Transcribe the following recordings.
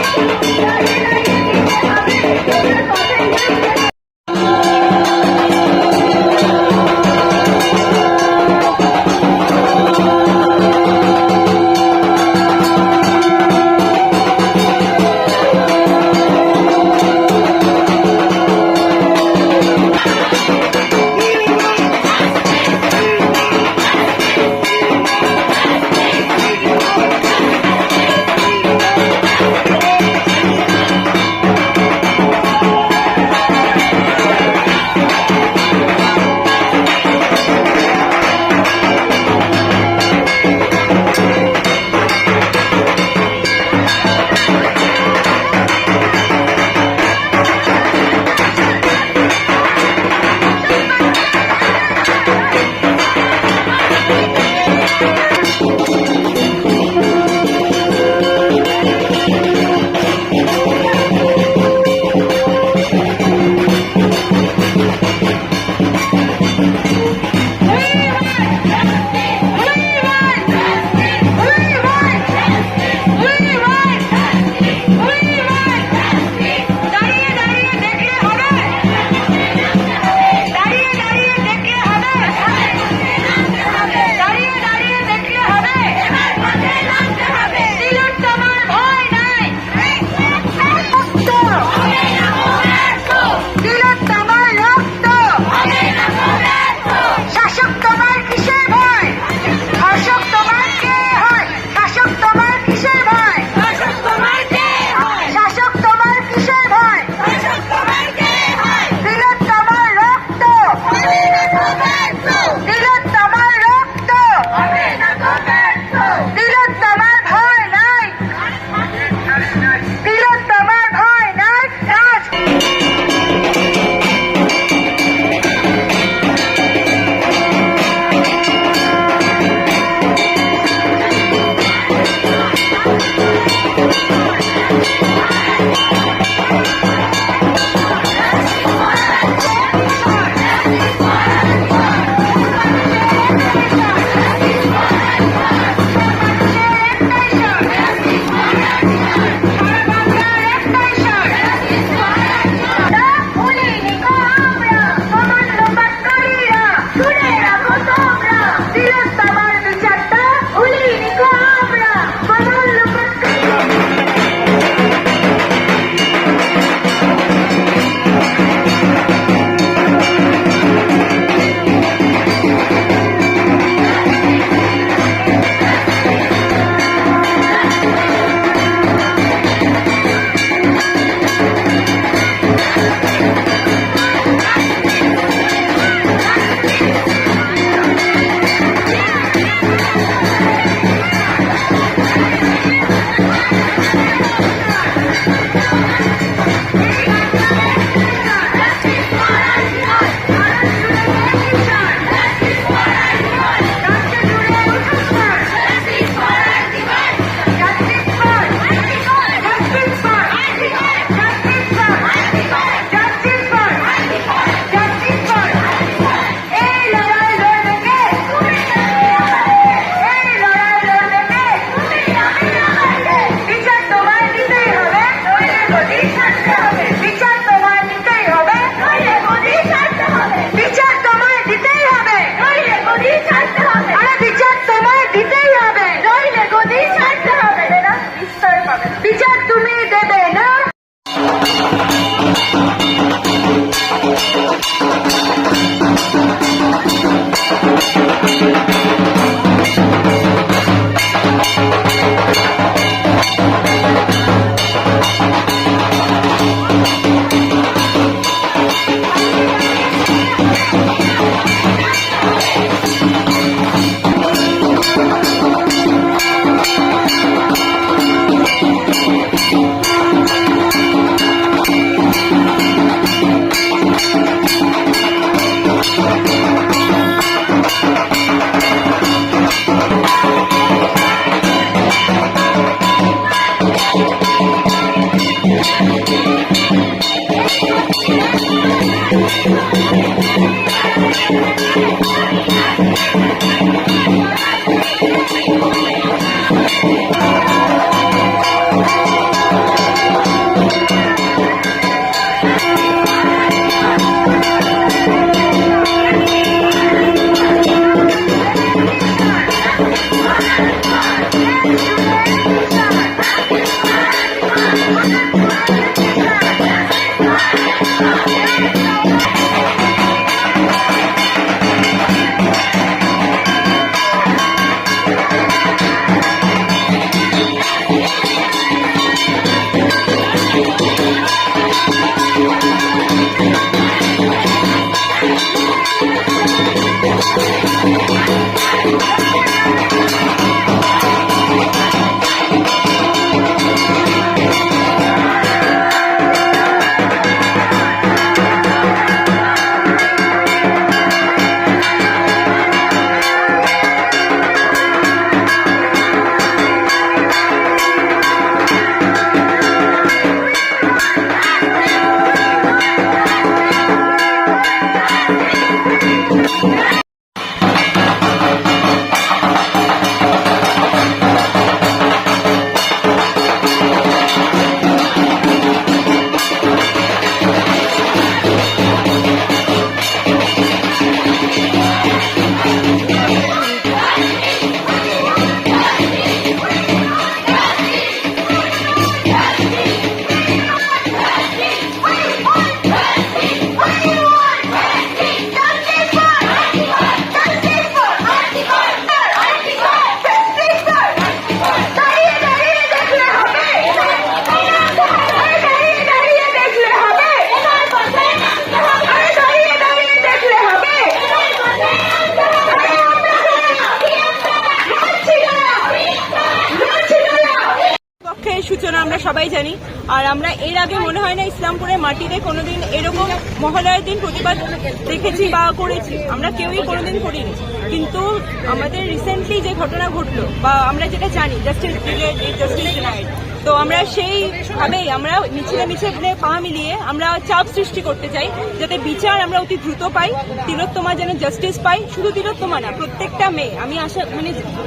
Thank you. সূচনা আমরা সবাই জানি। আর আমরা এর আগে মনে হয় না ইসলামপুরের মাটিতে কোনোদিন এরকম মহালয়ার দিন প্রতিবাদ দেখেছি বা করেছি, আমরা কেউই কোনোদিন করিনি। কিন্তু আমাদের রিসেন্টলি যে ঘটনা ঘটলো বা আমরা যেটা জানি জাস্টিস ডিনাইড, তো আমরা সেইভাবেই আমরা মিছিলে পা মিলিয়ে আমরা চাপ সৃষ্টি করতে চাই যাতে বিচার আমরা অতি দ্রুত পাই, তিলোত্তমা যেন জাস্টিস পাই। শুধু তিলোত্তমা না, প্রত্যেকটা মেয়ে। আমি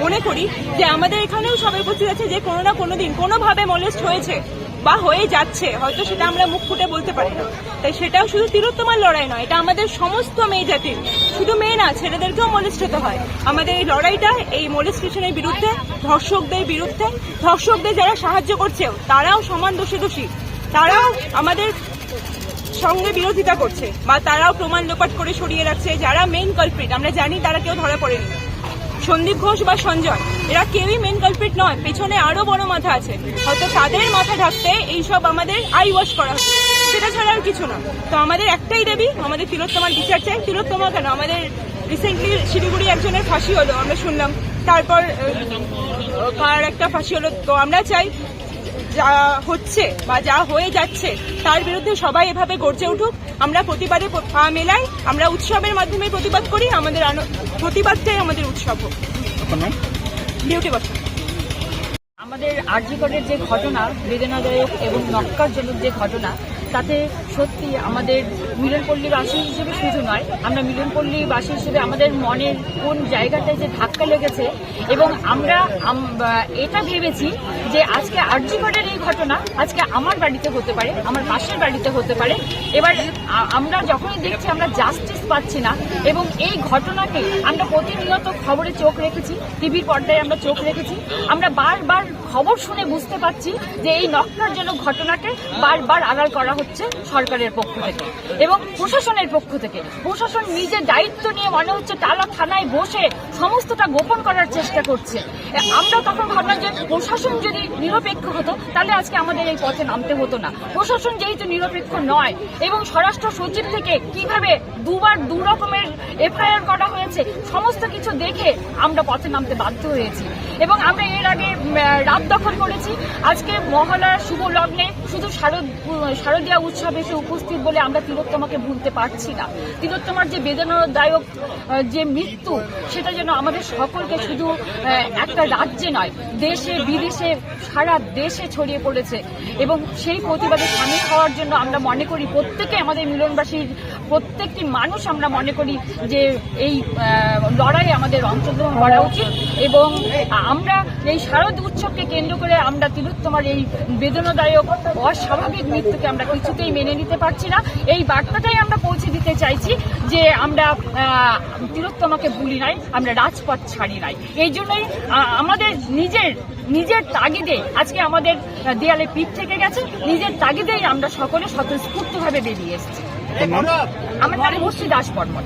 মনে করি যে আমাদের এখানেও সবাই উপস্থিত আছে যে কোনো না কোনো দিন কোনোভাবে মোলেস্ট হয়েছে বা হয়ে যাচ্ছে, হয়তো সেটা আমরা মুখ ফুটে বলতে পারি না। তাই সেটাও শুধু তিলোত্তমার লড়াই নয়, এটা আমাদের সমস্ত মেয়ে জাতির। শুধু মেয়ে না, ছেলেদেরকেও মোলেস্ট হতে হয়। আমাদের এই লড়াইটা এই মোলেস্টেশনের বিরুদ্ধে, ধর্ষকদের বিরুদ্ধে, ধর্ষকদের যারা সাহায্য করছে তারাও সমান দোষী, তারাও আমাদের সঙ্গে বিরোধিতা করছে বা তারাও প্রমাণ লোপাট করে সরিয়ে রাখছে। যারা মেইন কালপ্রিট আমরা জানি তারা কেউ ধরা পড়েনি, সন্দীপ ঘোষ বা সঞ্জয়, এরা কেউই মেন কালপ্রিট নয়, পেছনে আরো বড় মাথা আছে। হয়তো তাদের মাথা ঢাকতে এইসব আমাদের আই ওয়াশ করা হচ্ছে, সেটা ছাড়া আর কিছু না। তো আমাদের একটাই দাবি, আমাদের তিলোত্তমার বিচার চাই। তিলোত্তমা কেন, আমাদের রিসেন্টলি শিলিগুড়ি একজনের ফাঁসি হলো, আমরা শুনলাম, তারপর কার একটা ফাঁসি হলো। তো আমরা চাই যা হচ্ছে বা যা হয়ে যাচ্ছে তার বিরুদ্ধে সবাই এভাবে গর্জে উঠুক। আমরা প্রতিবাদে পা মেলাই, আমরা উৎসবের মাধ্যমে প্রতিবাদ করি, আমাদের প্রতিবাদটাই আমাদের উৎসব হোক। বিউটি বসা। আমাদের আরজিকরের যে ঘটনা, বেদনাদায়ক এবং নক্কারজনক যে ঘটনা, তাতে সত্যি আমাদের মিলনপল্লীবাসী হিসেবে শুধু নয়, আমরা মিলনপল্লীবাসী হিসেবে আমাদের মনের কোন জায়গাটায় যে ধাক্কা লেগেছে এবং আমরা এটা ভেবেছি যে আজকে আরজিকরের এই ঘটনা আজকে আমার বাড়িতে হতে পারে, আমার পাশের বাড়িতে হতে পারে। এবার আমরা যখনই দেখছি আমরা জাস্টিস পাচ্ছি না এবং এই ঘটনাকে আমরা প্রতিনিয়ত খবরে চোখ রেখেছি, টিভির পর্দায় আমরা চোখ রেখেছি, আমরা বারবার খবর শুনে বুঝতে পারছি যে এই নক্কারজনক ঘটনাকে বারবার আড়াল করা হচ্ছে সরকারের পক্ষ থেকে এবং প্রশাসনের পক্ষ থেকে। প্রশাসন নিজে দায়িত্ব নিয়ে মনে হচ্ছে টালা থানায় বসে সমস্তটা গোপন করার চেষ্টা করছে। আমরা তখন ভাবলাম যে প্রশাসন যদি নিরপেক্ষ হতো তাহলে আজকে আমাদের এই পথে নামতে হতো না। প্রশাসন যেহেতু নিরপেক্ষ নয় এবং স্বরাষ্ট্র সচিব থেকে কিভাবে দুবার দু রকমের এফআইআর করা হয়েছে, সমস্ত কিছু দেখে আমরা পথে নামতে বাধ্য হয়েছি এবং আমরা এর আগে রাত দখল করেছি। আজকে মহালয়ার শুভ লগ্নে শুধু শারদীয়া উৎসবে এসে উপস্থিত বলে আমরা তিলোত্তমাকে ভুলতে পারছি না। তিলোত্তমার যে বেদনাদায়ক যে মৃত্যু, সেটা যেন আমাদের সকলকে শুধু একটা রাজ্যে নয়, দেশে বিদেশে সারা দেশে ছড়িয়ে পড়েছে এবং সেই প্রতিবাদে সামিল হওয়ার জন্য আমরা মনে করি প্রত্যেকে, আমাদের মিলনবাসীর প্রত্যেকটি মানুষ আমরা মনে করি যে এই লড়াইয়ে আমাদের অংশগ্রহণ করা উচিত এবং আমরা এই শারদ উৎসবকে কেন্দ্র করে আমরা তিলোত্তমার এই বেদনাদায়ক অস্বাভাবিক মৃত্যু মৃত্যুকে আমরা কিছুতেই মেনে নিতে পারছি না। এই বার্তাটাই আমরা পৌঁছে দিতে চাইছি যে আমরা তিলোত্তমাকে ভুলি নাই, আমরা রাজপথ ছাড়ি নাই। এই জন্যই আমাদের নিজের তাগিদে আজকে আমাদের দেয়ালে পিঠ থেকে গেছে, নিজের তাগিদেই আমরা সকলে স্বতঃস্ফূর্তভাবে বেরিয়ে এসেছি। আমার নাম মুর্শিদ দাস বর্মন।